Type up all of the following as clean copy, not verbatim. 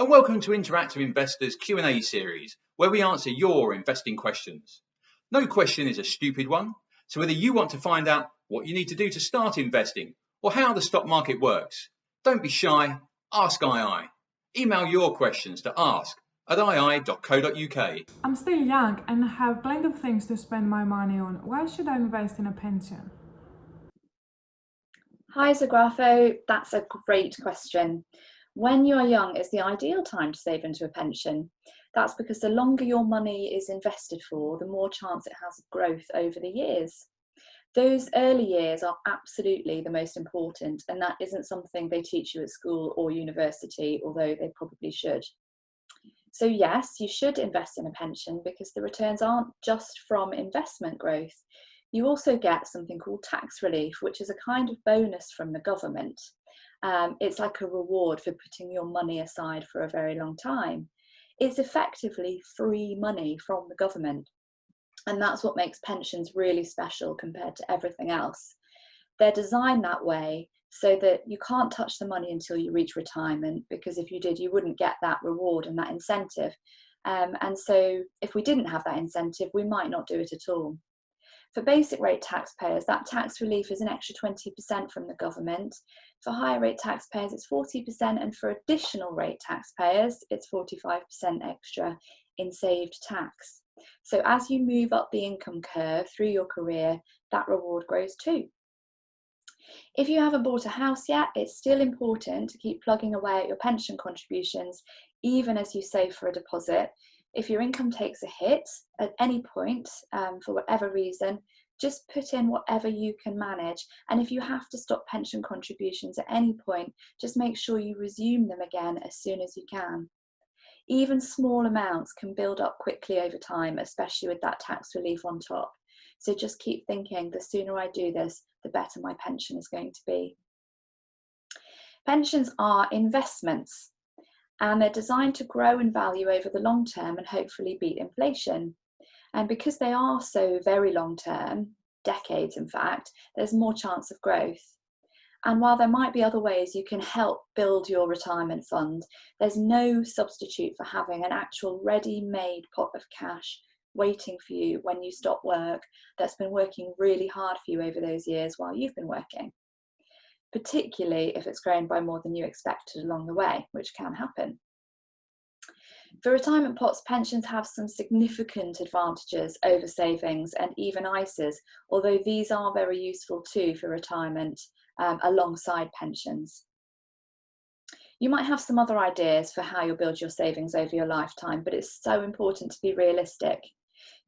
and welcome to Interactive Investors Q&A series, where we answer your investing questions. No question is a stupid one, so whether you want to find out what you need to do to start investing or how the stock market works, don't be shy, ask II. Email your questions to ask@ii.co.uk. I'm still young and have plenty of things to spend my money on. Why should I invest in a pension? Hi Zagrafo, that's a great question. When you are young, it's the ideal time to save into a pension. That's because the longer your money is invested for, the more chance it has of growth over the years. Those early years are absolutely the most important, and that isn't something they teach you at school or university, although they probably should. So yes, you should invest in a pension because the returns aren't just from investment growth. You also get something called tax relief, which is a kind of bonus from the government. It's like a reward for putting your money aside for a very long time. It's effectively free money from the government. And that's what makes pensions really special compared to everything else. They're designed that way so that you can't touch the money until you reach retirement, because if you did, you wouldn't get that reward and that incentive. And so if we didn't have that incentive, we might not do it at all. For basic rate taxpayers, that tax relief is an extra 20% from the government. For higher rate taxpayers, it's 40%, and for additional rate taxpayers, it's 45% extra in saved tax. So as you move up the income curve through your career, that reward grows too. If you haven't bought a house yet, it's still important to keep plugging away at your pension contributions, even as you save for a deposit. If your income takes a hit at any point, for whatever reason, just put in whatever you can manage. And if you have to stop pension contributions at any point, just make sure you resume them again as soon as you can. Even small amounts can build up quickly over time, especially with that tax relief on top. So just keep thinking, the sooner I do this, the better my pension is going to be. Pensions are investments, and they're designed to grow in value over the long term and hopefully beat inflation. And because they are so very long term, decades in fact, there's more chance of growth. And while there might be other ways you can help build your retirement fund, there's no substitute for having an actual ready-made pot of cash waiting for you when you stop work, that's been working really hard for you over those years while you've been working, particularly if it's grown by more than you expected along the way, which can happen. For retirement pots, pensions have some significant advantages over savings and even ISAs, although these are very useful too for retirement alongside pensions. You might have some other ideas for how you'll build your savings over your lifetime, but it's so important to be realistic.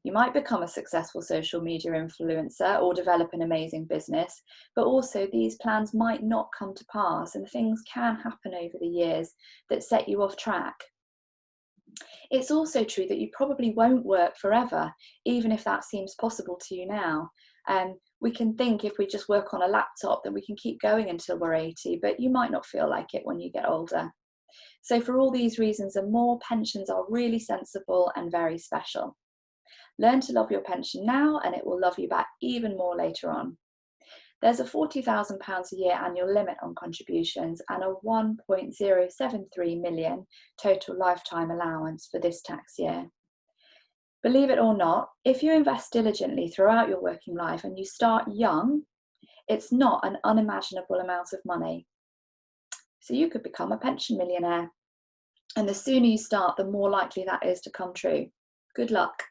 You might become a successful social media influencer or develop an amazing business, but also these plans might not come to pass, and things can happen over the years that set you off track. It's also true that you probably won't work forever, even if that seems possible to you now. We can think if we just work on a laptop then we can keep going until we're 80, but you might not feel like it when you get older. So for all these reasons and more, pensions are really sensible and very special. Learn to love your pension now and it will love you back even more later on. There's a £40,000 a year annual limit on contributions and a 1.073 million total lifetime allowance for this tax year. Believe it or not, if you invest diligently throughout your working life and you start young, it's not an unimaginable amount of money. So you could become a pension millionaire. And the sooner you start, the more likely that is to come true. Good luck.